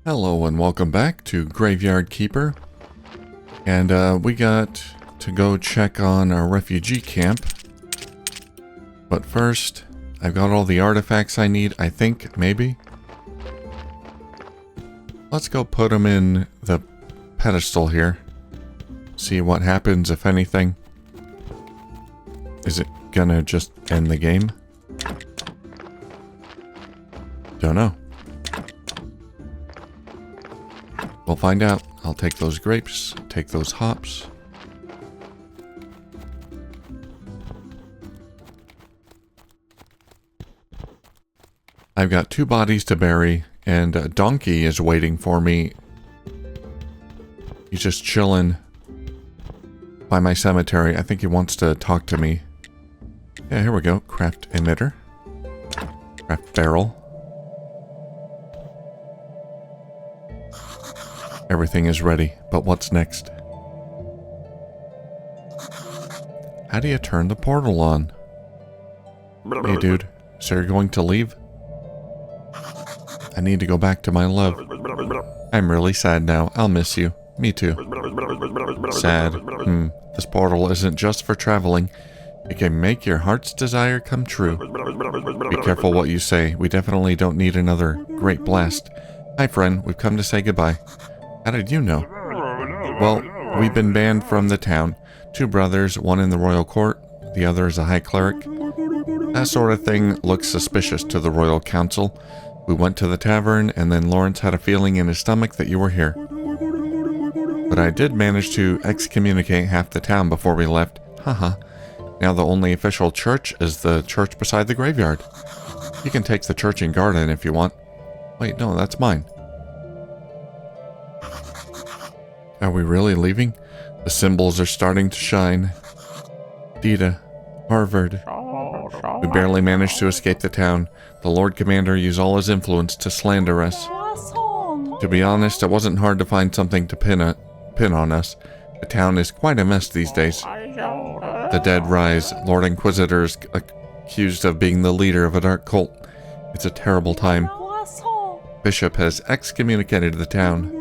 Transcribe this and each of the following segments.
Hello and welcome back to Graveyard Keeper. And we got to go check on our refugee camp. But first, I've got all the artifacts I need, I think, maybe. Let's go put them in the pedestal here. See what happens, if anything. Is it gonna just end the game? Don't know. We'll find out. I'll take those grapes, take those hops. I've got 2 bodies to bury, and a donkey is waiting for me. He's just chilling by my cemetery. I think he wants to talk to me. Yeah, here we go. Craft emitter. Craft barrel. Everything is ready, but what's next? How do you turn the portal on? Hey dude, so you're going to leave? I need to go back to my love. I'm really sad now. I'll miss you. Me too. Sad. This portal isn't just for traveling. It can make your heart's desire come true. Be careful what you say. We definitely don't need another great blast. Hi friend, we've come to say goodbye. How did you know? Well, we've been banned from the town. 2 brothers, one in the royal court, the other is a high cleric. That sort of thing looks suspicious to the royal council. We went to the tavern, and then Lawrence had a feeling in his stomach that you were here. But I did manage to excommunicate half the town before we left. Haha. Now the only official church is the church beside the graveyard. You can take the church and garden if you want. Wait, no, that's mine. Are we really leaving? The symbols are starting to shine. Dita, Harvard. We barely managed to escape the town. The Lord Commander used all his influence to slander us. To be honest, it wasn't hard to find something to pin on us. The town is quite a mess these days. The dead rise. Lord Inquisitor is accused of being the leader of a dark cult. It's a terrible time. Bishop has excommunicated the town.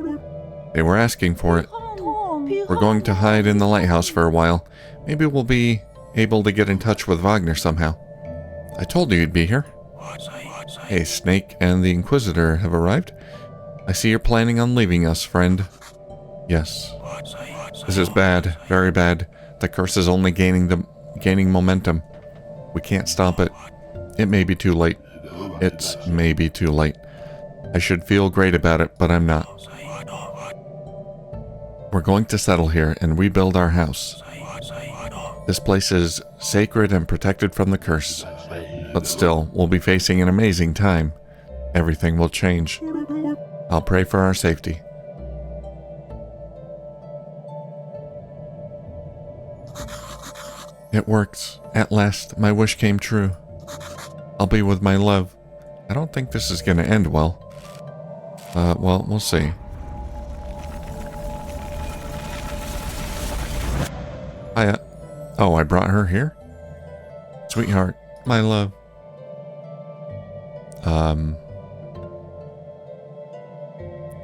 They were asking for it. We're going to hide in the lighthouse for a while. Maybe we'll be able to get in touch with Wagner somehow. I told you you'd be here. Hey, Snake and the Inquisitor have arrived. I see you're planning on leaving us, friend. Yes. This is bad, very bad. The curse is only gaining momentum. We can't stop it. It may be too late. It's maybe too late. I should feel great about it, but I'm not. We're going to settle here and rebuild our house. This place is sacred and protected from the curse. But still, we'll be facing an amazing time. Everything will change. I'll pray for our safety. It works. At last, my wish came true. I'll be with my love. I don't think this is going to end well. Well, we'll see. Hiya. Oh, I brought her here? Sweetheart, my love.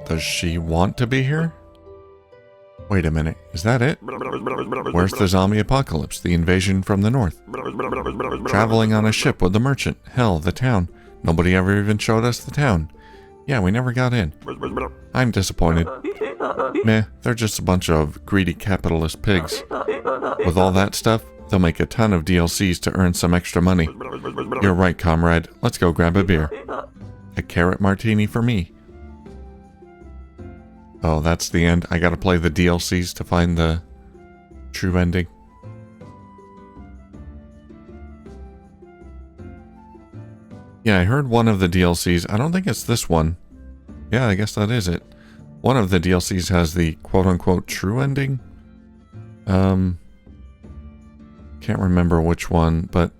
Does she want to be here? Wait a minute, is that it? Where's the zombie apocalypse, the invasion from the north? Traveling on a ship with the merchant. Hell, the town. Nobody ever even showed us the town. Yeah, we never got in. I'm disappointed. Meh, they're just a bunch of greedy capitalist pigs. With all that stuff, they'll make a ton of DLCs to earn some extra money. You're right, comrade. Let's go grab a beer. A carrot martini for me. Oh, that's the end. I gotta play the DLCs to find the true ending. Yeah, I heard one of the DLCs. I don't think it's this one. Yeah, I guess that is it. One of the DLCs has the quote-unquote true ending. Can't remember which one, but...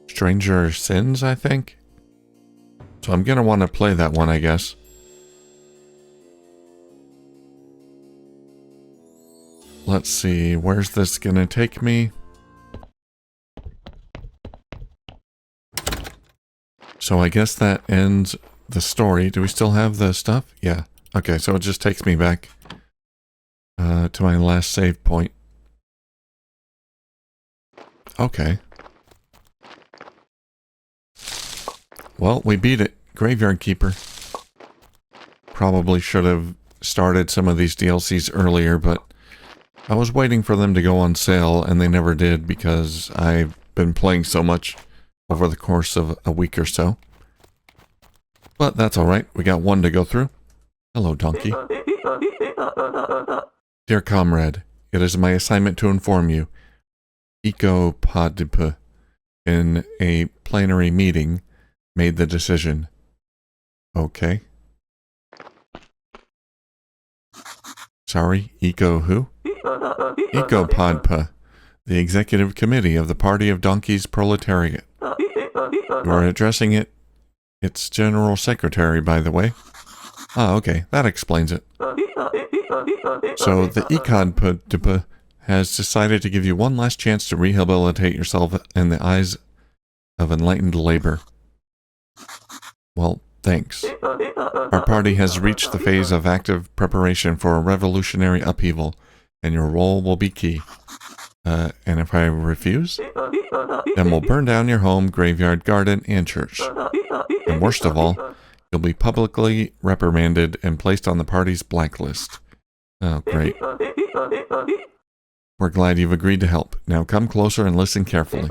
Stranger Sins, I think? So I'm gonna want to play that one, I guess. Let's see, where's this gonna take me? So I guess that ends the story. Do we still have the stuff? Yeah. Okay, so it just takes me back to my last save point. Okay. Well, we beat it. Graveyard Keeper. Probably should have started some of these DLCs earlier, but I was waiting for them to go on sale, and they never did because I've been playing so much over the course of a week or so. But that's alright. We got one to go through. Hello, donkey. Dear comrade, it is my assignment to inform you. Ecopodip, in a plenary meeting, made the decision. Okay. Sorry, Eco who? Ecopodpa, the executive committee of the Party of Donkeys Proletariat. You are addressing its general secretary, by the way. Ah, okay, that explains it. So the Ecopodpa has decided to give you one last chance to rehabilitate yourself in the eyes of enlightened labor. Well, thanks. Our party has reached the phase of active preparation for a revolutionary upheaval, and your role will be key. And if I refuse, then we'll burn down your home, graveyard, garden, and church. And worst of all, you'll be publicly reprimanded and placed on the party's blacklist. Oh, great. We're glad you've agreed to help. Now come closer and listen carefully.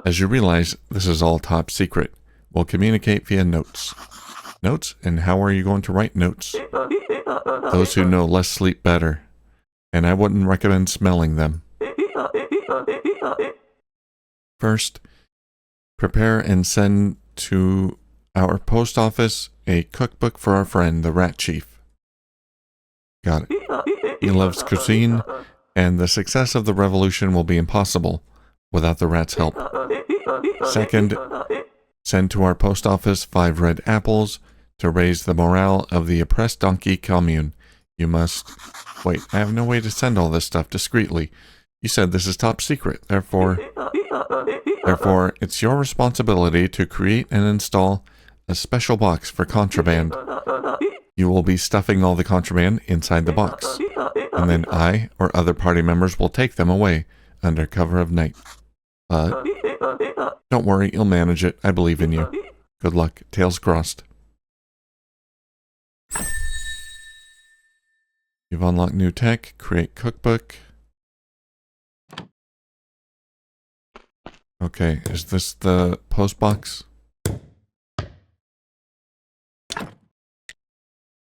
As you realize, this is all top secret. We'll communicate via notes. Notes? And how are you going to write notes? Those who know less sleep better. And I wouldn't recommend smelling them. First, prepare and send to our post office a cookbook for our friend, the Rat Chief. Got it. He loves cuisine, and the success of the revolution will be impossible without the rat's help. Second, send to our post office 5 red apples to raise the morale of the oppressed donkey commune. You must... Wait, I have no way to send all this stuff discreetly. You said this is top secret, therefore, it's your responsibility to create and install a special box for contraband. You will be stuffing all the contraband inside the box, and then I or other party members will take them away under cover of night. But don't worry, you'll manage it. I believe in you. Good luck. Tails crossed. You've unlocked new tech. Create cookbook. Okay, is this the post box?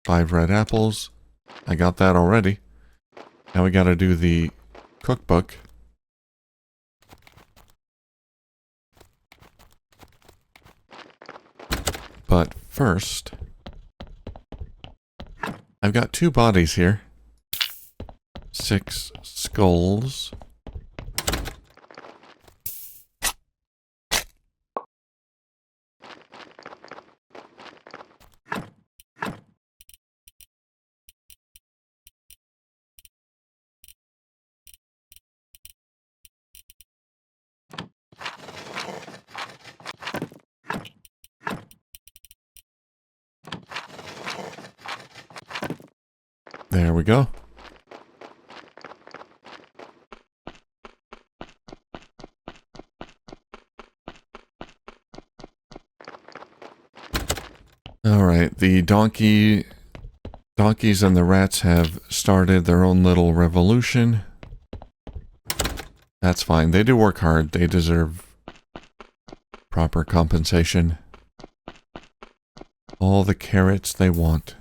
5 red apples. I got that already. Now we gotta do the cookbook. But first, I've got 2 bodies here. 6 skulls. There we go. Alright, the donkeys and the rats have started their own little revolution. That's fine. They do work hard. They deserve proper compensation. All the carrots they want.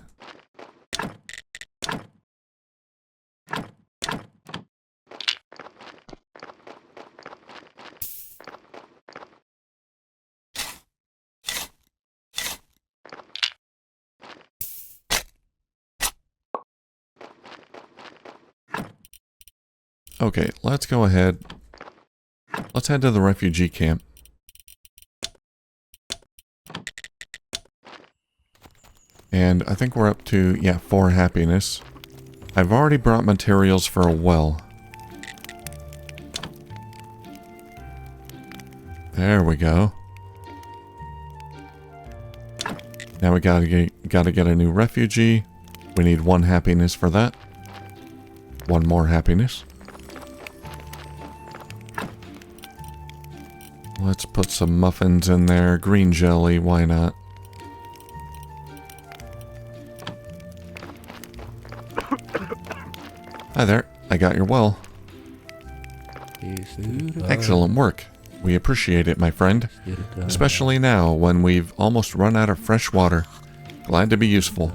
Okay, let's go ahead. Let's head to the refugee camp. And I think we're up to, yeah, 4 happiness. I've already brought materials for a well. There we go. Now we gotta get a new refugee. We need 1 happiness for that. 1 more happiness. Let's put some muffins in there. Green jelly, why not? Hi there, I got your well. Excellent work. We appreciate it, my friend. Especially now, when we've almost run out of fresh water. Glad to be useful.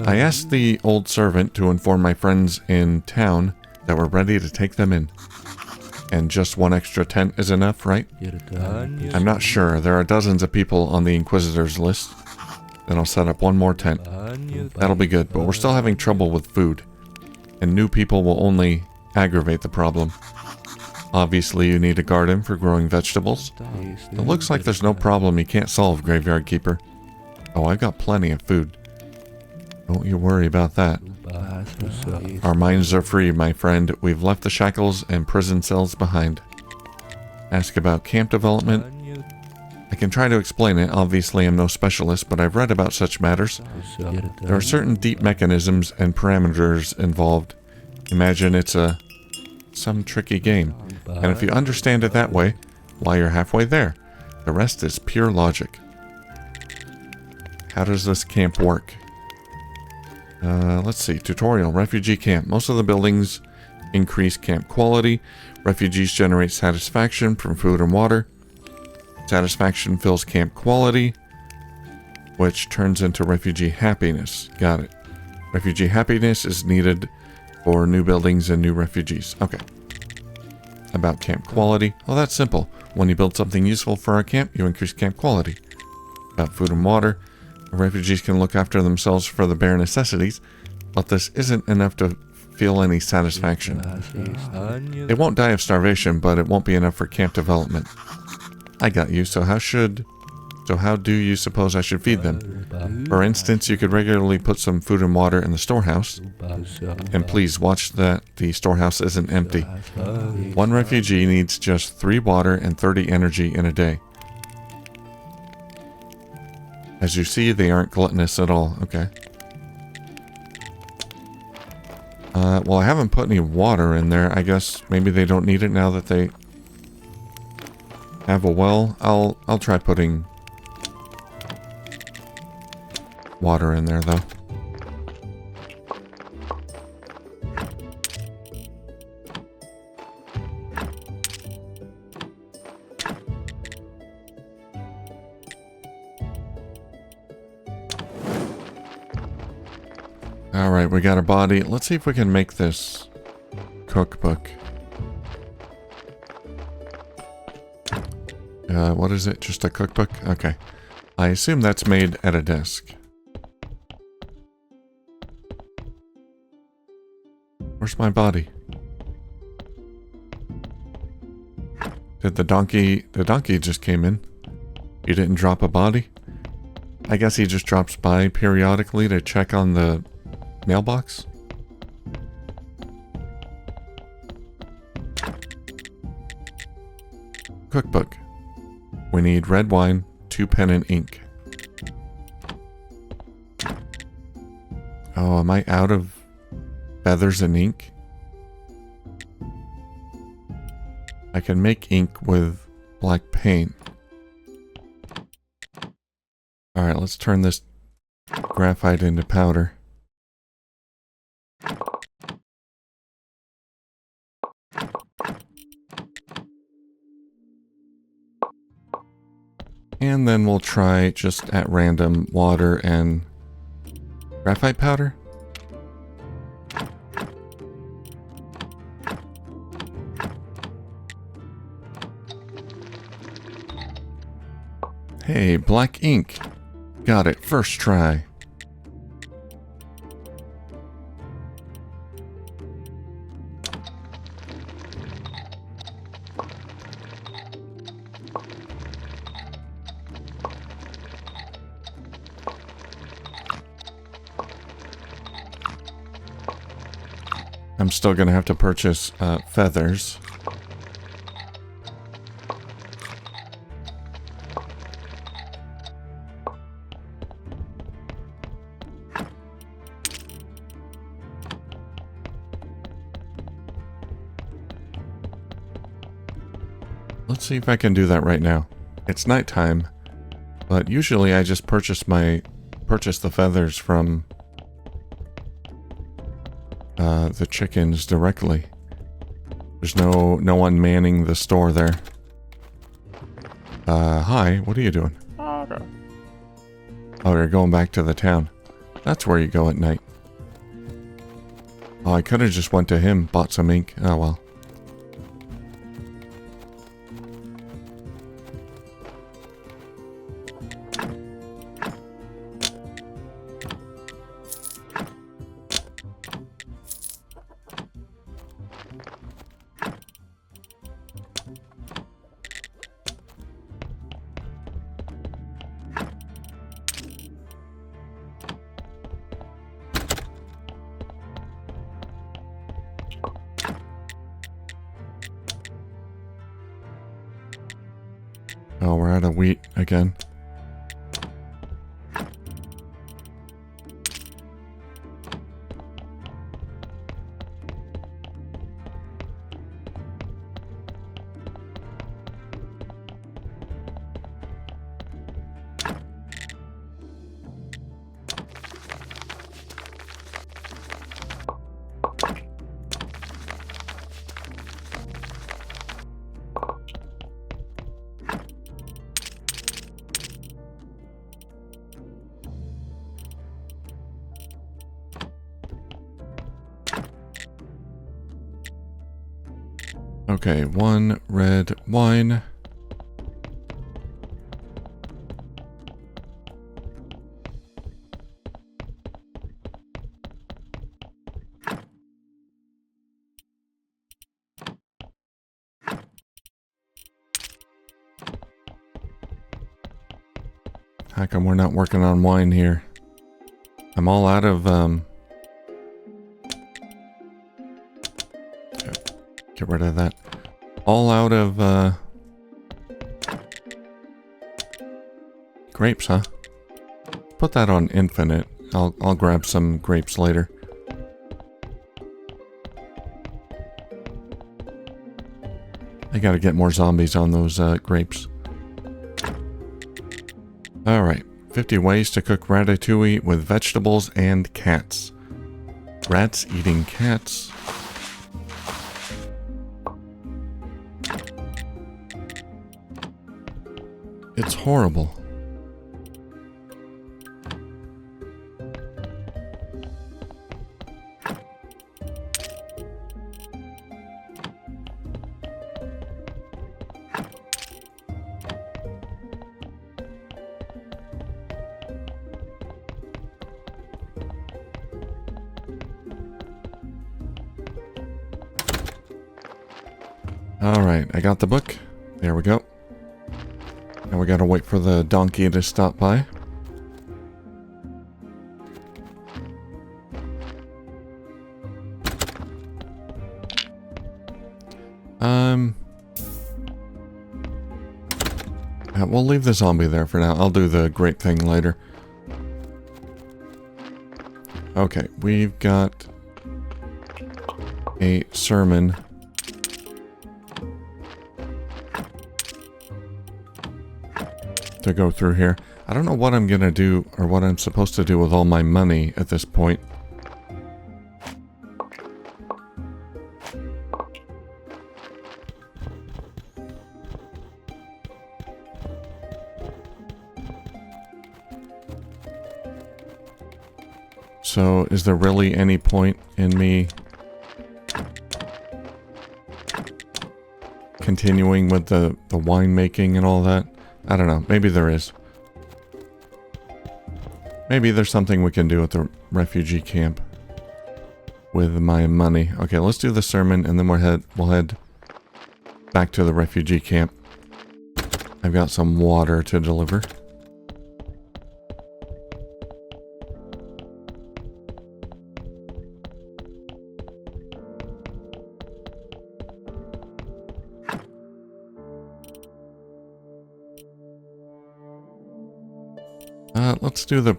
I asked the old servant to inform my friends in town that we're ready to take them in. And just 1 extra tent is enough, right? I'm not sure. There are dozens of people on the Inquisitor's list. Then I'll set up 1 more tent. That'll be good, but we're still having trouble with food. And new people will only aggravate the problem. Obviously, you need a garden for growing vegetables. It looks like there's no problem you can't solve, Graveyard Keeper. Oh, I've got plenty of food. Don't you worry about that. Our minds are free, my friend. We've left the shackles and prison cells behind. Ask about camp development. I can try to explain it. Obviously, I'm no specialist, but I've read about such matters. There are certain deep mechanisms and parameters involved. Imagine it's some tricky game. And if you understand it that way, why, you're halfway there. The rest is pure logic. How does this camp work? Let's see. Tutorial. Refugee camp. Most of the buildings increase camp quality. Refugees generate satisfaction from food and water. Satisfaction fills camp quality, which turns into refugee happiness. Got it. Refugee happiness is needed for new buildings and new refugees. Okay. About camp quality. Well, that's simple. When you build something useful for our camp, you increase camp quality. About food and water. Refugees can look after themselves for the bare necessities, but this isn't enough to feel any satisfaction. They won't die of starvation, but it won't be enough for camp development. I got you, so how do you suppose I should feed them? For instance, you could regularly put some food and water in the storehouse. And please watch that the storehouse isn't empty. 1 refugee needs just 3 water and 30 energy in a day. As you see, they aren't gluttonous at all. Okay. Well, I haven't put any water in there. I guess maybe they don't need it now that they have a well. I'll try putting water in there, though. Alright, we got a body. Let's see if we can make this cookbook. What is it? Just a cookbook? Okay. I assume that's made at a desk. Where's my body? Did the donkey just came in? He didn't drop a body? I guess he just drops by periodically to check on the mailbox? Cookbook. We need red wine, 2 pen and ink. Oh, am I out of feathers and ink? I can make ink with black paint. Alright, let's turn this graphite into powder. And then we'll try just at random water and graphite powder. Hey, black ink. Got it, first try. I'm still gonna have to purchase feathers. let's see if I can do that right now. It's nighttime, but usually I just purchase the feathers from the chickens directly. There's no one manning the store there. Hi, what are you doing? Oh, you're going back to the town. That's where you go at night. Oh, I could have just went to him, bought some ink. Oh well. Oh, we're out of wheat again. Okay, 1 red wine. How come we're not working on wine here? I'm all out of, get rid of that. All out of, grapes, huh? Put that on infinite. I'll grab some grapes later. I gotta get more zombies on those, grapes. Alright, 50 ways to cook ratatouille with vegetables and cats. Rats eating cats. It's horrible. Alright, I got the book. There we go. Now we gotta wait for the donkey to stop by. Yeah, we'll leave the zombie there for now. I'll do the grape thing later. Okay, we've got a sermon. To go through here. I don't know what I'm gonna do or what I'm supposed to do with all my money at this point. So, is there really any point in me continuing with the winemaking and all that? I don't know. Maybe there is. Maybe there's something we can do at the refugee camp with my money. Okay, let's do the sermon and then we'll head back to the refugee camp. I've got some water to deliver. Let's do the...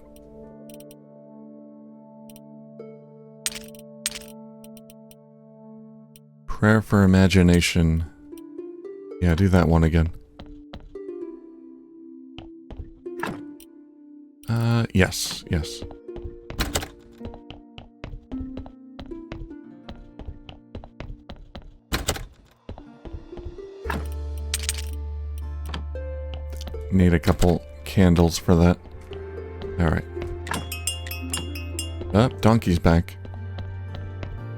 prayer for imagination Yeah, do that one again. Yes, yes. Need a couple candles for that. Alright. Oh, donkey's back.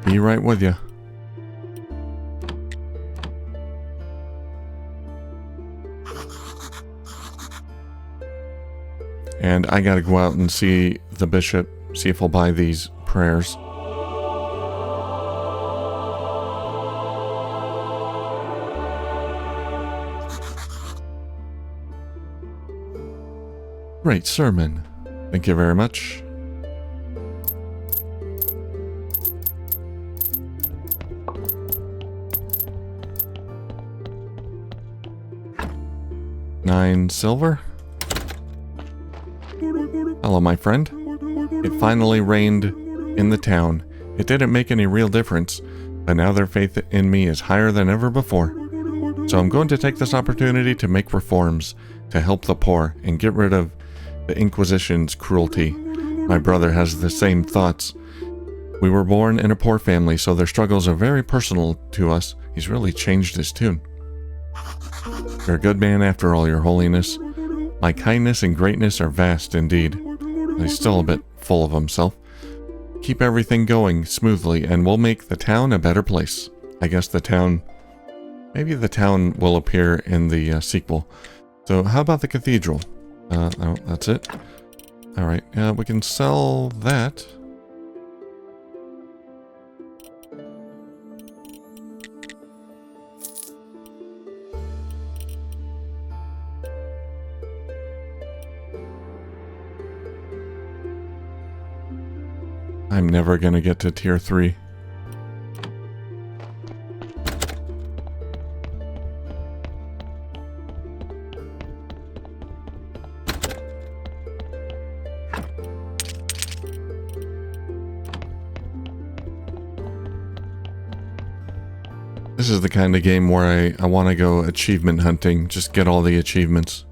Be right with you. And I gotta go out and see the bishop, see if he'll buy these prayers. Great sermon. Thank you very much. $9 silver. Hello, my friend. It finally rained in the town. It didn't make any real difference, but now their faith in me is higher than ever before. So I'm going to take this opportunity to make reforms, to help the poor, and get rid of the Inquisition's cruelty. My brother has the same thoughts. We were born in a poor family, so their struggles are very personal to us. He's really changed his tune. You're a good man after all, Your Holiness. My kindness and greatness are vast indeed. He's still a bit full of himself. Keep everything going smoothly, and we'll make the town a better place. I guess the town... Maybe the town will appear in the sequel. So how about the cathedral? Oh, that's it. Alright, we can sell that. I'm never gonna get to tier 3. This is the kind of game where I want to go achievement hunting, just get all the achievements.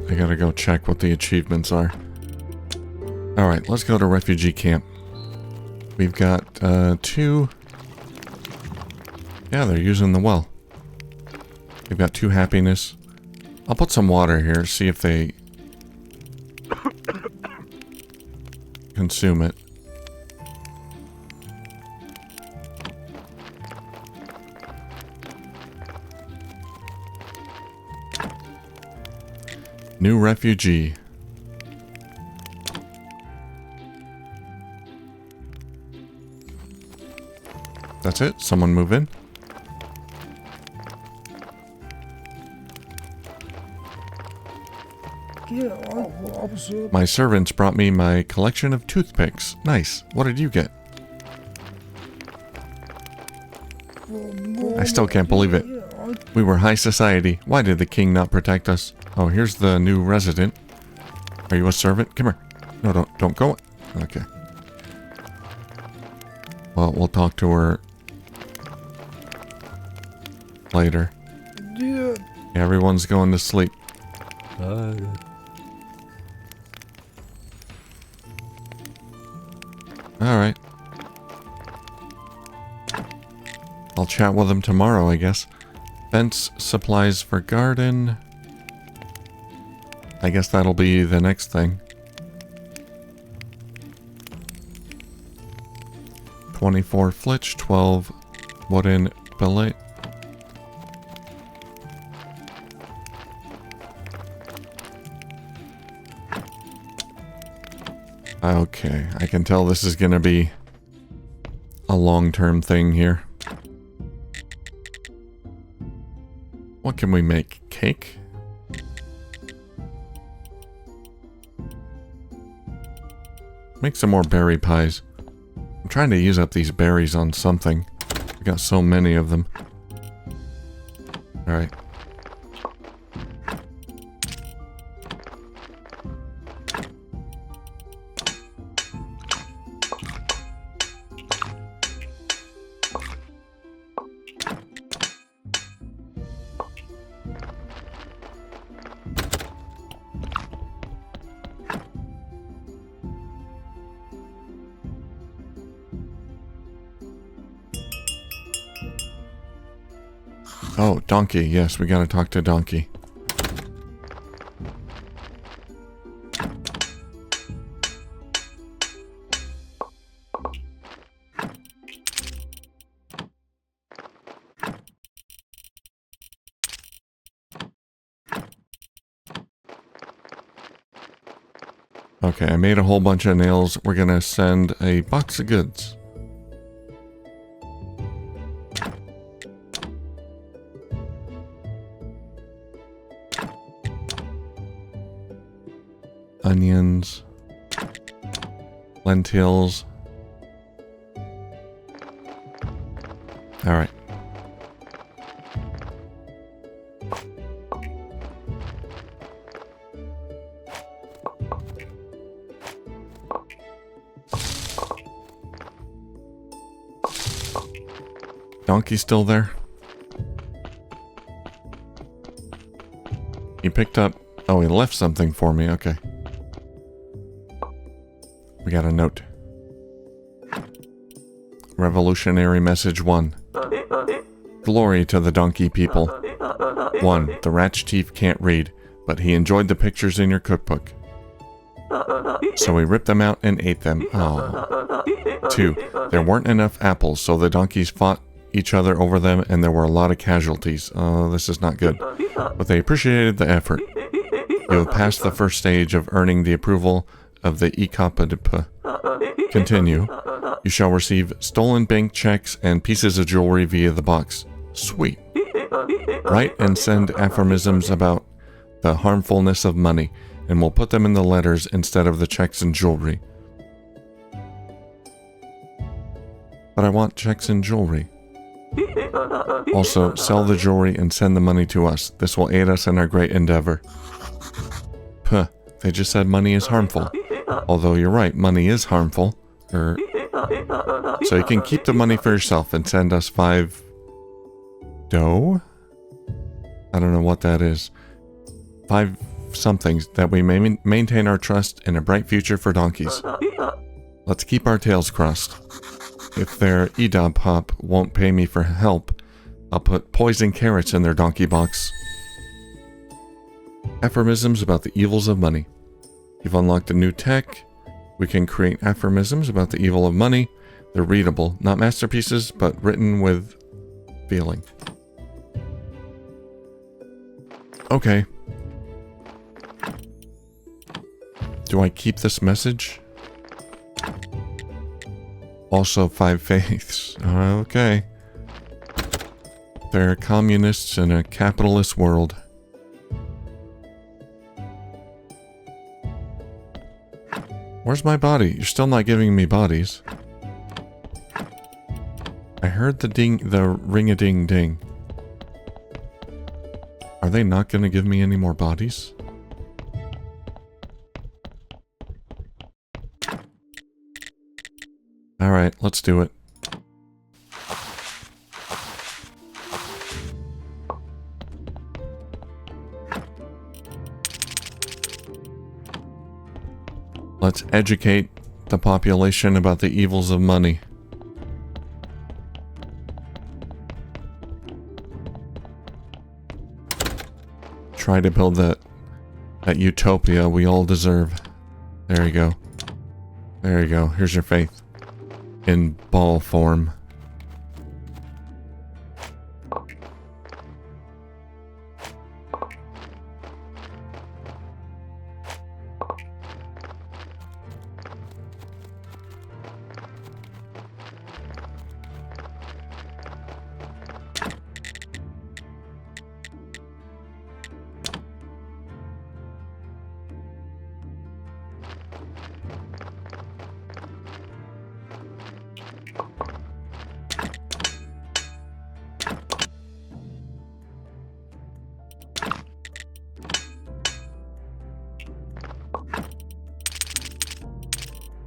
I gotta go check what the achievements are. Alright, let's go to refugee camp. We've got 2... Yeah, they're using the well. We've got 2 happiness. I'll put some water here, see if they... consume it. New refugee. That's it? Someone move in? My servants brought me my collection of toothpicks. Nice. What did you get? I still can't believe it. We were high society. Why did the king not protect us? Oh, here's the new resident. Are you a servant? Come here. No, don't go. Okay. Well, we'll talk to her later. Yeah, everyone's going to sleep. Alright. I'll chat with them tomorrow, I guess. Fence supplies for garden. I guess that'll be the next thing. 24 flitch, 12 wooden billet. Okay, I can tell this is gonna be a long-term thing here. What can we make? Cake? Make some more berry pies. I'm trying to use up these berries on something. We got so many of them. Alright. Oh, donkey. Yes, we gotta talk to donkey. Okay, I made a whole bunch of nails. We're gonna send a box of goods. Onions. Lentils. Alright. Donkey still there? He picked up... Oh, he left something for me. Okay. We got a note. Revolutionary message 1. Glory to the donkey people. 1. The rat chief can't read, but he enjoyed the pictures in your cookbook. So he ripped them out and ate them. Oh. 2. There weren't enough apples, so the donkeys fought each other over them, and there were a lot of casualties. Oh, this is not good. But they appreciated the effort. You have passed the first stage of earning the approval of the ECOPADP. Continue. You shall receive stolen bank checks and pieces of jewelry via the box. Sweet. Write and send aphorisms about the harmfulness of money, and we'll put them in the letters instead of the checks and jewelry. But I want checks and jewelry. Also, sell the jewelry and send the money to us. This will aid us in our great endeavor. Puh, they just said money is harmful. Although you're right, money is harmful. So you can keep the money for yourself and send us 5 dough? I don't know what that is. 5 somethings that we may maintain our trust in a bright future for donkeys. Let's keep our tails crossed. If their EDOB hop won't pay me for help, I'll put poison carrots in their donkey box. Aphorisms about the evils of money. You've unlocked a new tech. We can create aphorisms about the evil of money. They're readable, not masterpieces, but written with feeling. Okay. Do I keep this message? Also 5 faiths. Okay. They're communists in a capitalist world. Where's my body? You're still not giving me bodies. I heard the ring-a-ding-ding. Are they not going to give me any more bodies? Alright, let's do it. Let's educate the population about the evils of money. Try to build that utopia we all deserve. There you go. There you go. Here's your faith. In ball form.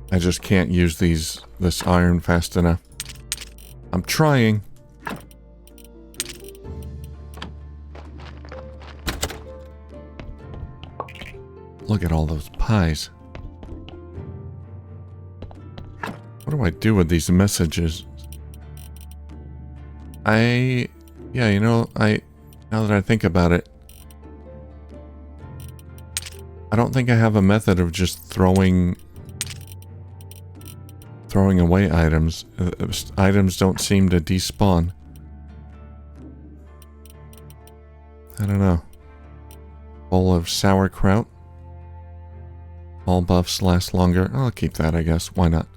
I just can't use this iron fast enough. I'm trying. Look at all those pies. What do I do with these messages? I Yeah, you know, now that I think about it, I don't think I have a method of just throwing away items. Items don't seem to despawn. I don't know. Bowl of sauerkraut. All buffs last longer. I'll keep that, I guess. Why not?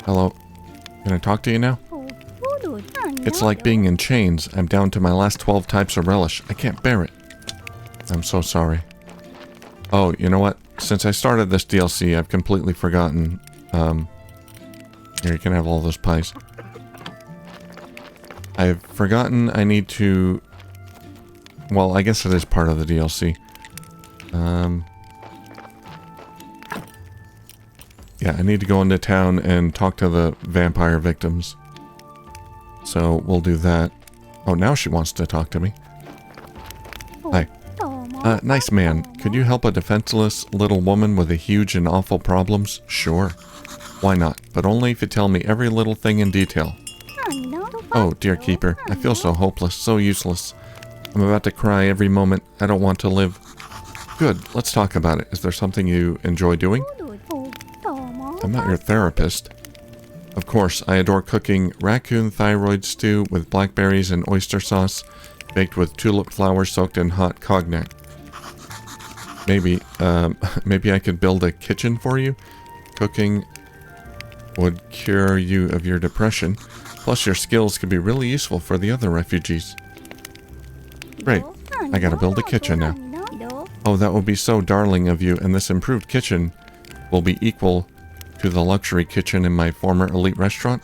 Hello. Can I talk to you now? It's like being in chains. I'm down to my last 12 types of relish. I can't bear it. I'm so sorry. Oh, you know what? Since I started this DLC, I've completely forgotten. Here, you can have all those pies. I've forgotten I need to... Well, I guess it is part of the DLC. Yeah, I need to go into town and talk to the vampire victims. So, we'll do that. Oh, now she wants to talk to me. Hi. Nice man. Could you help a defenseless little woman with a huge and awful problems? Sure. Why not? But only if you tell me every little thing in detail. Oh, dear keeper. I feel so hopeless, so useless. I'm about to cry every moment. I don't want to live. Good. Let's talk about it. Is there something you enjoy doing? I'm not your therapist. Of course, I adore cooking raccoon thyroid stew with blackberries and oyster sauce, baked with tulip flowers soaked in hot cognac. Maybe I could build a kitchen for you? Cooking would cure you of your depression. Plus, your skills could be really useful for the other refugees. Great. I gotta build a kitchen now. Oh, that would be so darling of you, and this improved kitchen will be equal to the luxury kitchen in my former elite restaurant?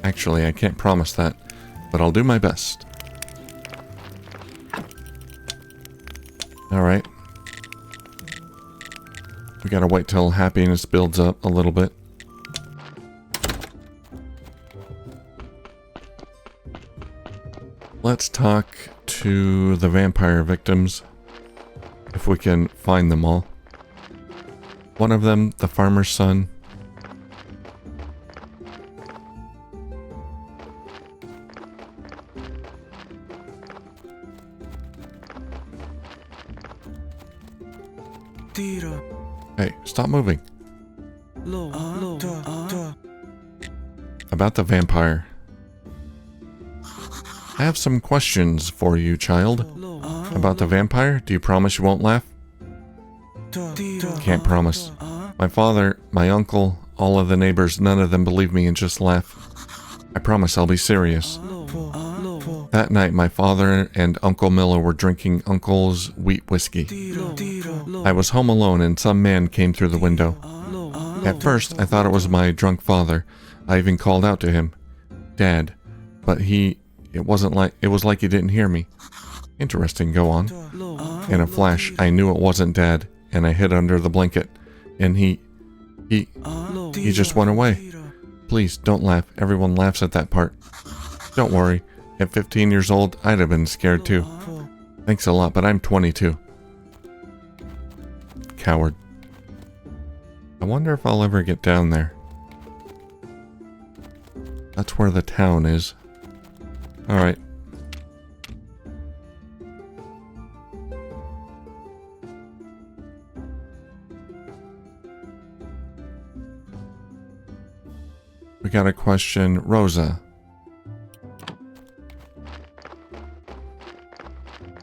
Actually, I can't promise that, but I'll do my best. Alright. We gotta wait till happiness builds up a little bit. Let's talk to the vampire victims, if we can find them all. One of them, the farmer's son. Hey, stop moving. About the vampire. I have some questions for you, child. About the vampire, do you promise you won't laugh? Can't promise. My father, my uncle, all of the neighbors, none of them believe me and just laugh. I promise I'll be serious. That night, my father and Uncle Miller were drinking Uncle's wheat whiskey. I was home alone and some man came through the window. At first, I thought it was my drunk father. I even called out to him, Dad, but it was like he didn't hear me. Interesting, go on. In a flash, I knew it wasn't Dad, and I hid under the blanket, and he just went away. Please, don't laugh. Everyone laughs at that part. Don't worry. At 15 years old, I'd have been scared too. Thanks a lot, but I'm 22. Coward. I wonder if I'll ever get down there. That's where the town is. Alright. We got a question. Rosa.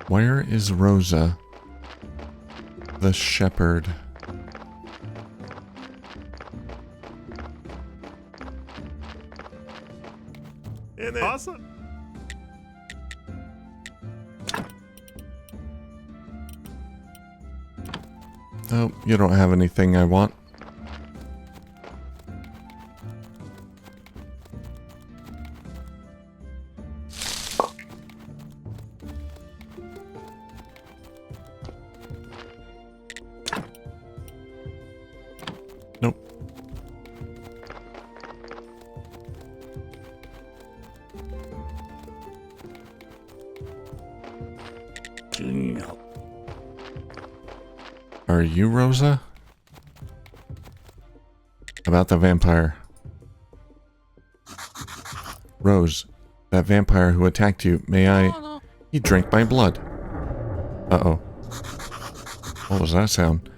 Where is Rosa? The shepherd. Awesome. Oh, you don't have anything I want. Nope. Are you Rosa? About the vampire. Rose, that vampire who attacked you, may I... He drank my blood. Uh-oh. What was that sound?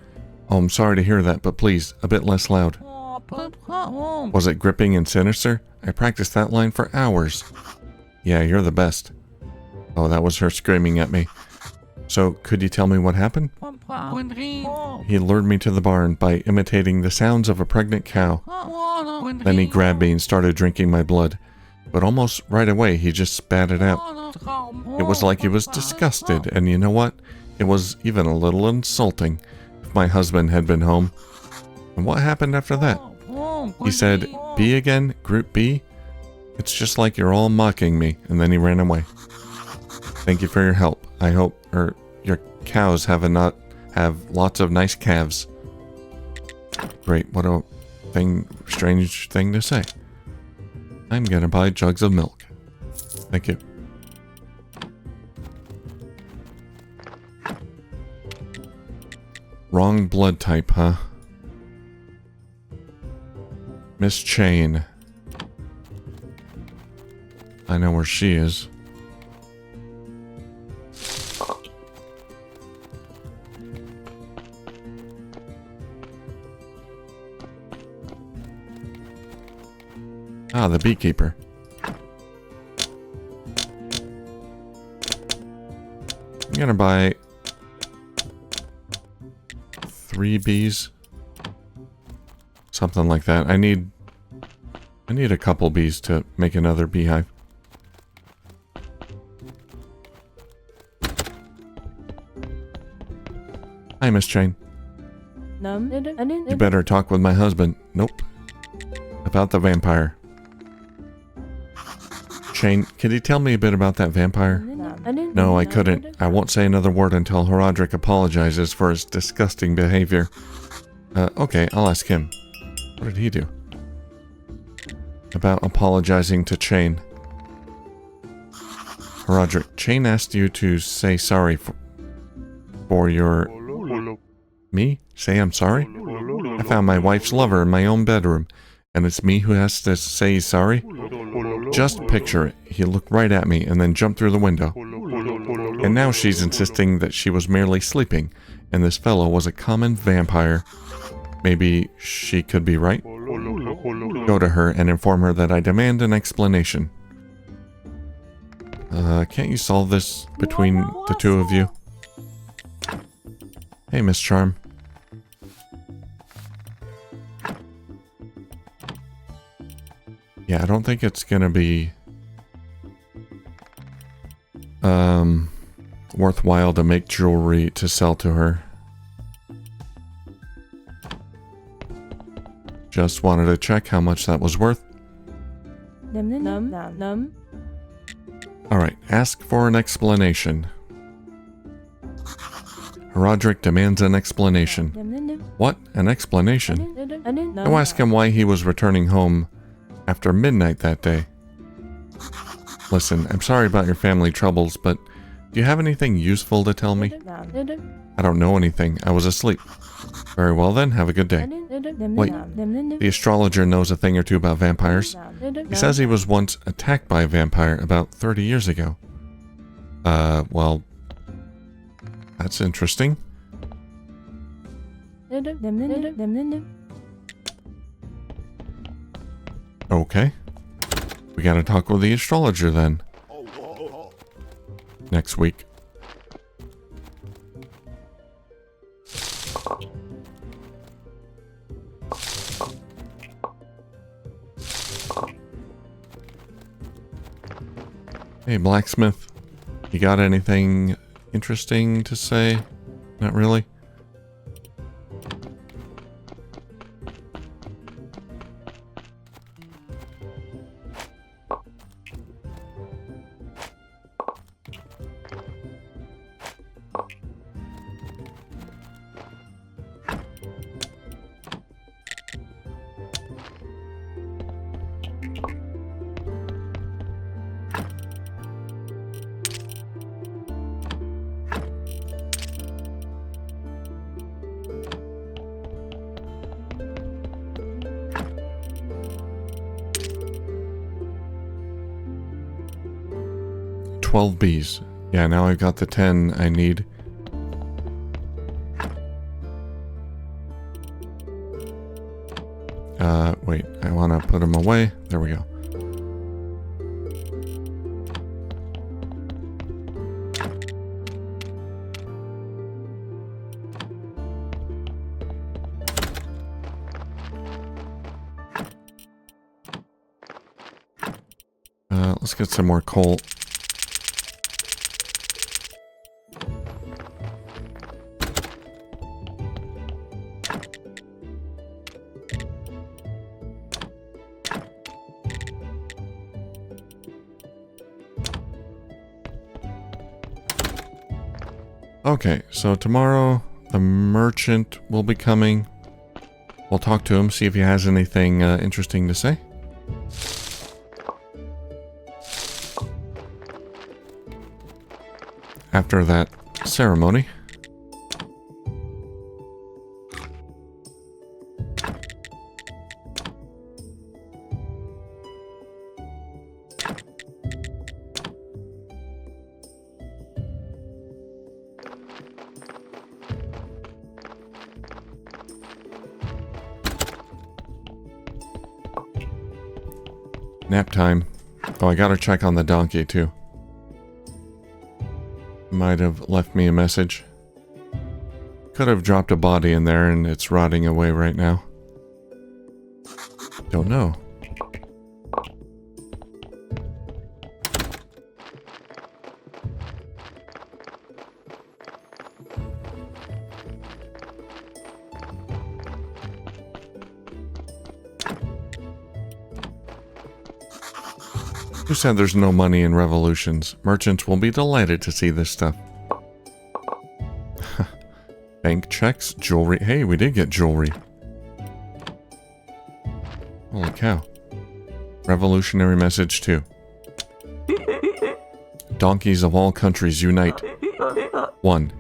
Oh, I'm sorry to hear that, but please, a bit less loud. Was it gripping and sinister? I practiced that line for hours. Yeah, you're the best. Oh, that was her screaming at me. So, could you tell me what happened? He lured me to the barn by imitating the sounds of a pregnant cow. Then he grabbed me and started drinking my blood. But almost right away, he just spat it out. It was like he was disgusted, and you know what? It was even a little insulting if my husband had been home. And what happened after that? He said, B again? Group B? It's just like you're all mocking me, and then he ran away. Thank you for your help. I hope your cows have lots of nice calves. Great, what a strange thing to say. I'm gonna buy jugs of milk. Thank you. Wrong blood type, huh? Miss Chain. I know where she is. Ah, the beekeeper. I'm gonna buy 3 bees. Something like that. I need a couple bees to make another beehive. Hi, Miss Chain. You better talk with my husband. Nope. About the vampire. Chain, could you tell me a bit about that vampire? No, I couldn't. I won't say another word until Horadric apologizes for his disgusting behavior. Okay, I'll ask him. What did he do? About apologizing to Chain. Horadric, Chain asked you to say sorry for your... Me? Say I'm sorry? I found my wife's lover in my own bedroom, and it's me who has to say sorry? Just picture it. He looked right at me and then jumped through the window. And now she's insisting that she was merely sleeping, and this fellow was a common vampire. Maybe she could be right? Go to her and inform her that I demand an explanation. Can't you solve this between the two of you? Hey, Miss Charm. Yeah, I don't think it's gonna be worthwhile to make jewelry to sell to her. Just wanted to check how much that was worth. Alright, ask for an explanation. Horadric demands an explanation. What? An explanation? Go ask him why he was returning home after midnight that day. Listen, I'm sorry about your family troubles, but do you have anything useful to tell me? I don't know anything. I was asleep. Very well then, have a good day. Wait, the astrologer knows a thing or two about vampires. He says he was once attacked by a vampire about 30 years ago. Well, that's interesting. Okay. We gotta talk with the astrologer then. Next week. Hey, blacksmith. You got anything interesting to say? Not really? 12 bees. Yeah, now I've got the 10 I need. Wait, I want to put them away. There we go. Let's get some more coal. Okay, so tomorrow the merchant will be coming. We'll talk to him, see if he has anything interesting to say. After that ceremony. Nap time. Oh, I gotta check on the donkey too. Might have left me a message. Could have dropped a body in there and it's rotting away right now. Don't know. Who said there's no money in revolutions? Merchants will be delighted to see this stuff. Bank checks, jewelry. Hey, we did get jewelry. Holy cow. Revolutionary message too. Donkeys of all countries unite. 1.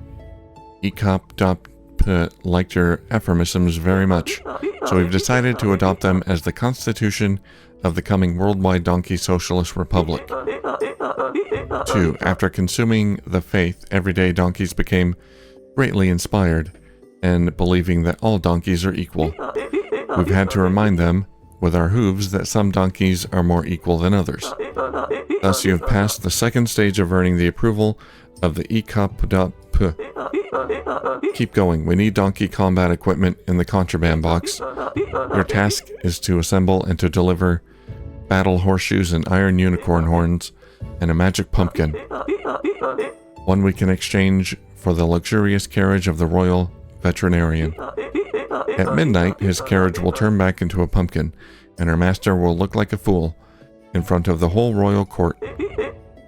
ECOP liked your euphemisms very much, so we've decided to adopt them as the constitution of the coming worldwide donkey socialist republic. 2. After consuming the faith, everyday donkeys became greatly inspired and believing that all donkeys are equal. We've had to remind them with our hooves that some donkeys are more equal than others. Thus you have passed the second stage of earning the approval of the ECOP. Keep going. We need donkey combat equipment in the contraband box. Your task is to assemble and to deliver battle horseshoes and iron unicorn horns and a magic pumpkin. One we can exchange for the luxurious carriage of the royal veterinarian. At midnight, his carriage will turn back into a pumpkin, and our master will look like a fool in front of the whole royal court.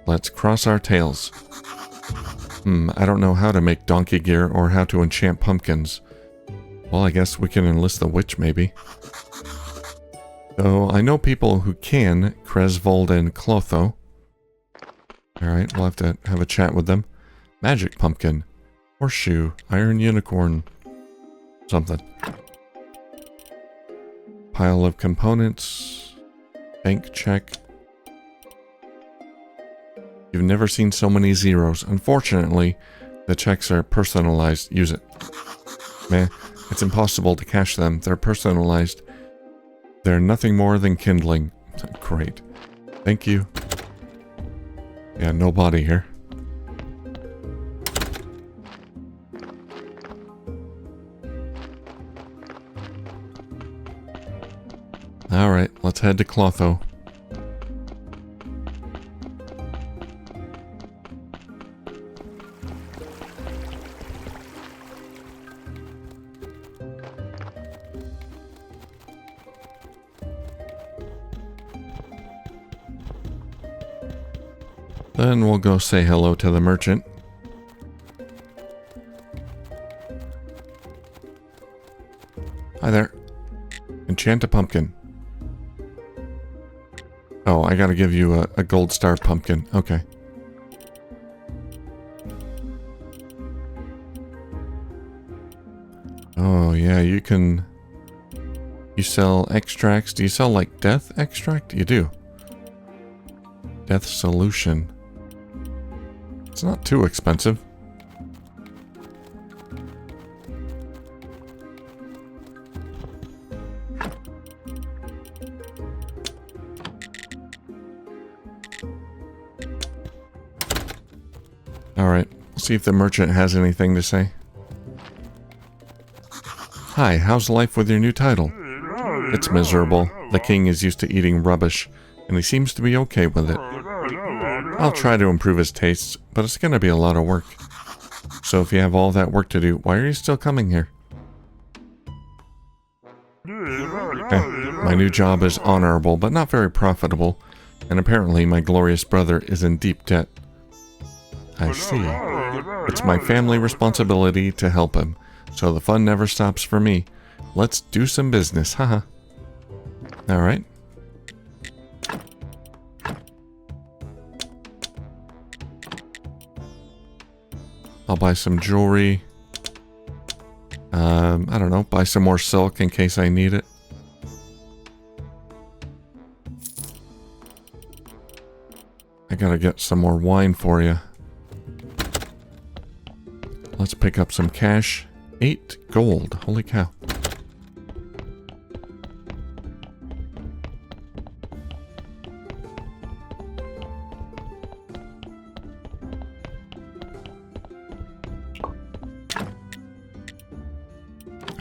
Let's cross our tails. I don't know how to make donkey gear or how to enchant pumpkins. Well, I guess we can enlist the witch, maybe. So, I know people who can, Cresvold and Clotho. Alright, we'll have to have a chat with them. Magic pumpkin. Horseshoe. Iron unicorn. Something. Pile of components. Bank check. You've never seen so many zeros. Unfortunately, the checks are personalized. Use it. Man, it's impossible to cash them. They're personalized. They're nothing more than kindling. Great. Thank you. Yeah, no body here. Alright, let's head to Clotho. Then we'll go say hello to the merchant. Hi there. Enchant a pumpkin. Oh, I gotta give you a gold star pumpkin. Okay. Oh, yeah, you can... You sell extracts. Do you sell, like, death extract? You do. Death solution. It's not too expensive. Alright, we'll see if the merchant has anything to say. Hi, how's life with your new title? It's miserable. The king is used to eating rubbish, and he seems to be okay with it. I'll try to improve his tastes, but it's gonna be a lot of work. So if you have all that work to do, why are you still coming here? My new job is honorable, but not very profitable, and apparently my glorious brother is in deep debt. I see. It's my family responsibility to help him, so the fun never stops for me. Let's do some business, haha. Alright. I'll buy some jewelry. I don't know, buy some more silk in case I need it. I gotta get some more wine for you. Let's pick up some cash. 8 gold. Holy cow.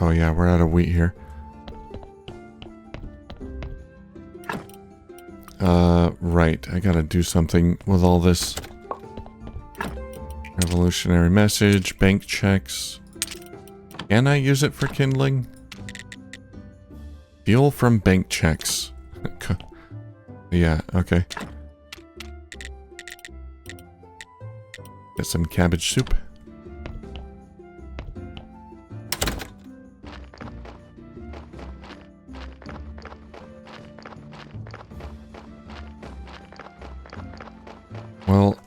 Oh yeah, we're out of wheat here. Right. I gotta do something with all this. Revolutionary message, bank checks. Can I use it for kindling? Fuel from bank checks. Yeah, okay. Get some cabbage soup. Well,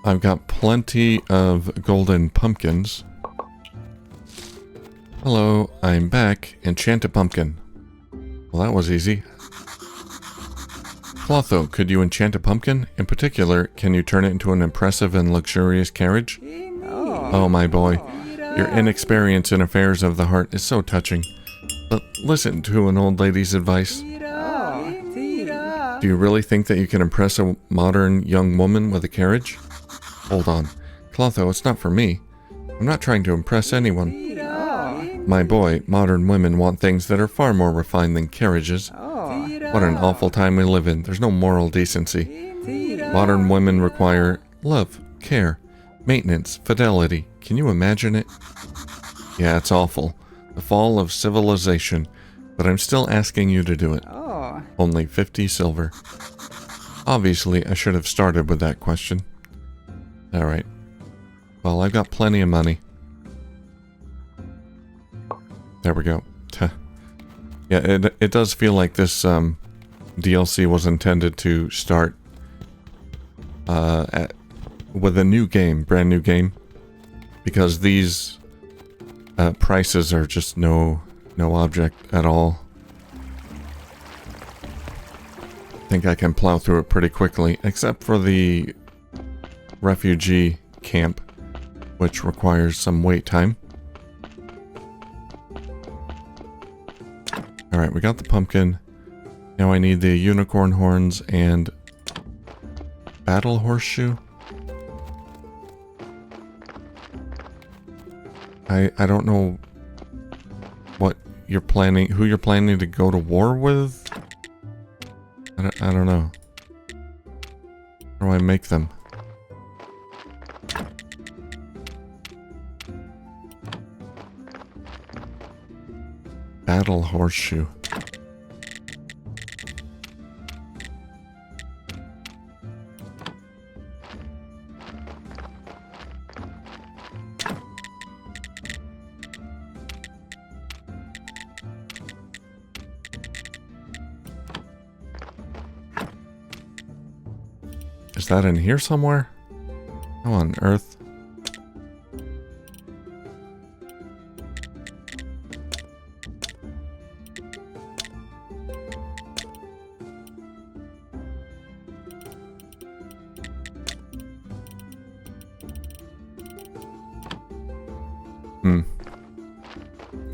I've got plenty of golden pumpkins. Hello, I'm back. Enchant a pumpkin. Well, that was easy. Clotho, could you enchant a pumpkin? In particular, can you turn it into an impressive and luxurious carriage? Oh, my boy. Your inexperience in affairs of the heart is so touching. But listen to an old lady's advice. Do you really think that you can impress a modern young woman with a carriage? Hold on. Clotho, it's not for me. I'm not trying to impress anyone. My boy, modern women want things that are far more refined than carriages. What an awful time we live in. There's no moral decency. Modern women require love, care, maintenance, fidelity. Can you imagine it? Yeah, it's awful. The fall of civilization. But I'm still asking you to do it. Only 50 silver. Obviously, I should have started with that question. Alright. Well, I've got plenty of money. There we go. Yeah, it does feel like this DLC was intended to start with a new game, brand new game. Because these prices are just no object at all. I think I can plow through it pretty quickly, except for the refugee camp, which requires some wait time. Alright, we got the pumpkin. Now I need the unicorn horns and battle horseshoe. I don't know what you're planning, who you're planning to go to war with. I don't know. How do I make them? Battle horseshoe. Is that in here somewhere? How on earth?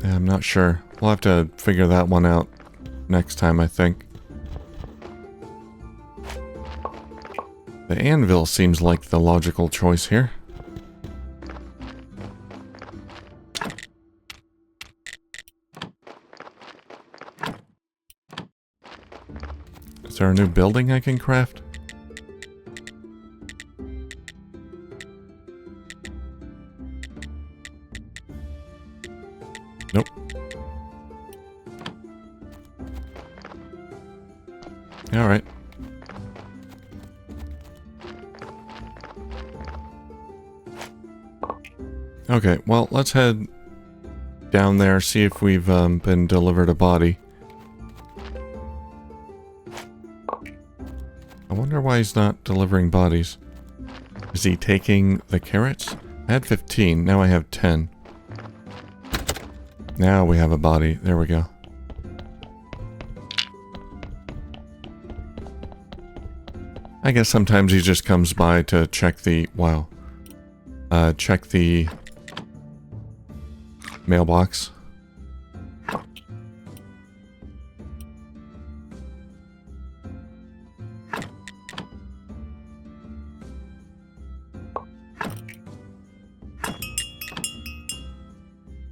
Yeah, I'm not sure. We'll have to figure that one out next time, I think. The anvil seems like the logical choice here. Is there a new building I can craft? Nope. Alright. Okay, well, let's head down there, see if we've been delivered a body. I wonder why he's not delivering bodies. Is he taking the carrots? I had 15, now I have 10. Now we have a body. There we go. I guess sometimes he just comes by to check the... Wow. Check the mailbox.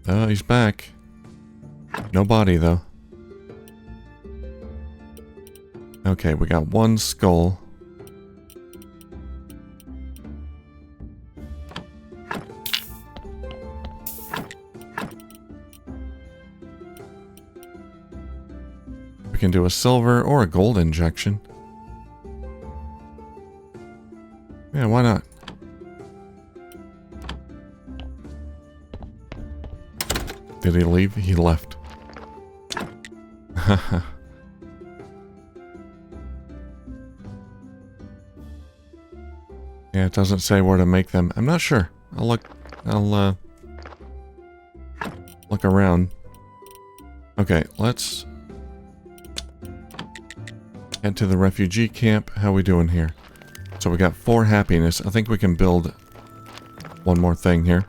Oh, he's back. No body, though. Okay, we got one skull. We can do a silver or a gold injection. Yeah, why not? Did he leave? He left. Yeah, it doesn't say where to make them. I'm not sure. I'll look around. Okay, let's head to the refugee camp. How we doing here? So we got 4 happiness. I think we can build one more thing here.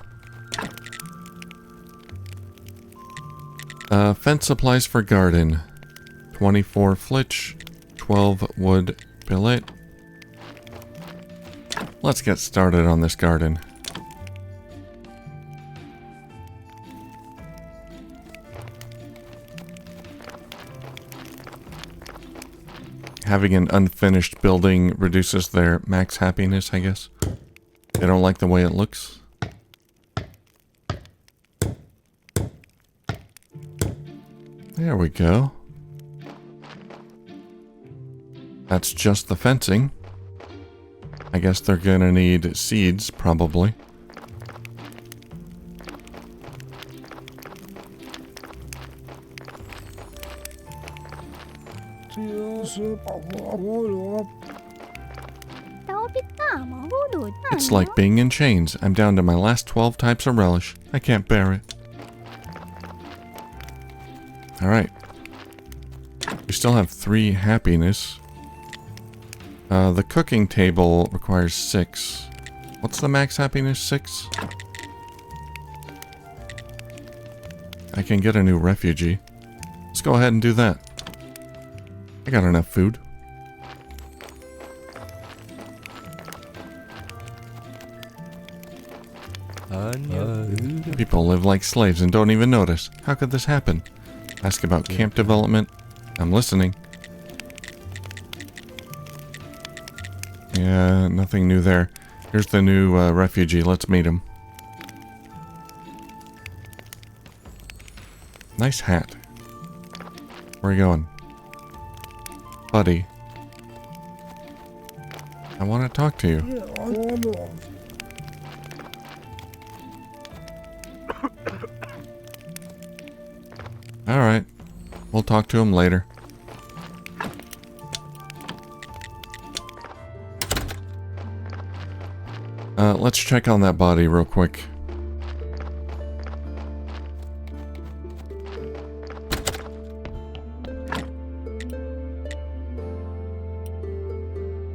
Fence supplies for garden. 24 flitch, 12 wood billet. Let's get started on this garden. Having an unfinished building reduces their max happiness, I guess. They don't like the way it looks. There we go. That's just the fencing. I guess they're gonna need seeds, probably. It's like being in chains. I'm down to my last 12 types of relish. I can't bear it. Alright. We still have 3 happiness. The cooking table requires 6. What's the max happiness? 6? I can get a new refugee. Let's go ahead and do that. I got enough food. People live like slaves and don't even notice. How could this happen? Ask about camp development. I'm listening. Yeah, nothing new there. Here's the new refugee. Let's meet him. Nice hat. Where are you going? Buddy. I want to talk to you. Alright. We'll talk to him later. Let's check on that body real quick.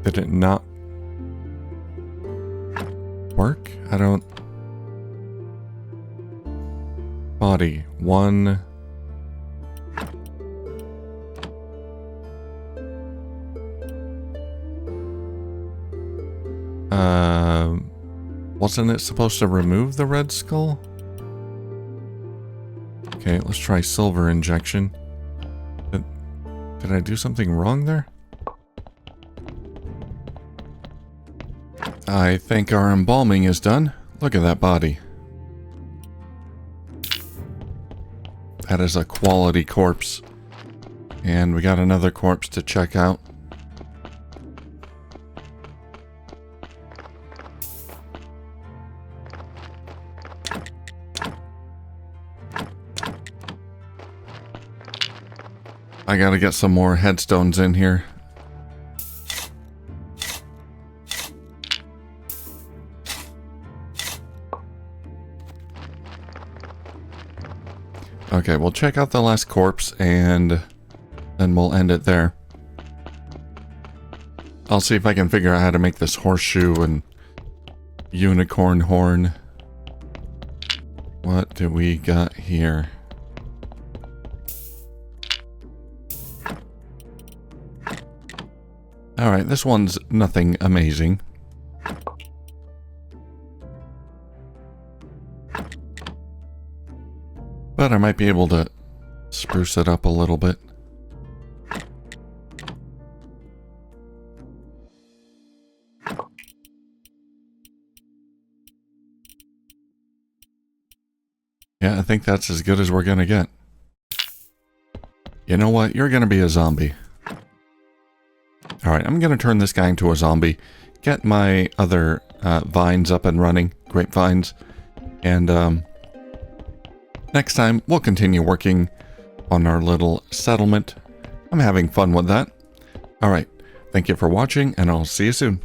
Did it not work? I don't... body. 1. Wasn't it supposed to remove the red skull? Okay, let's try silver injection. Did I do something wrong there? I think our embalming is done. Look at that body. That is a quality corpse. And we got another corpse to check out. I gotta get some more headstones in here. Okay, we'll check out the last corpse and then we'll end it there. I'll see if I can figure out how to make this horseshoe and unicorn horn. What do we got here? Alright, this one's nothing amazing. But I might be able to spruce it up a little bit. Yeah, I think that's as good as we're gonna get. You know what? You're gonna be a zombie. Alright, I'm gonna turn this guy into a zombie. Get my other vines up and running. Grapevines. And next time, we'll continue working on our little settlement. I'm having fun with that. Alright, thank you for watching, and I'll see you soon.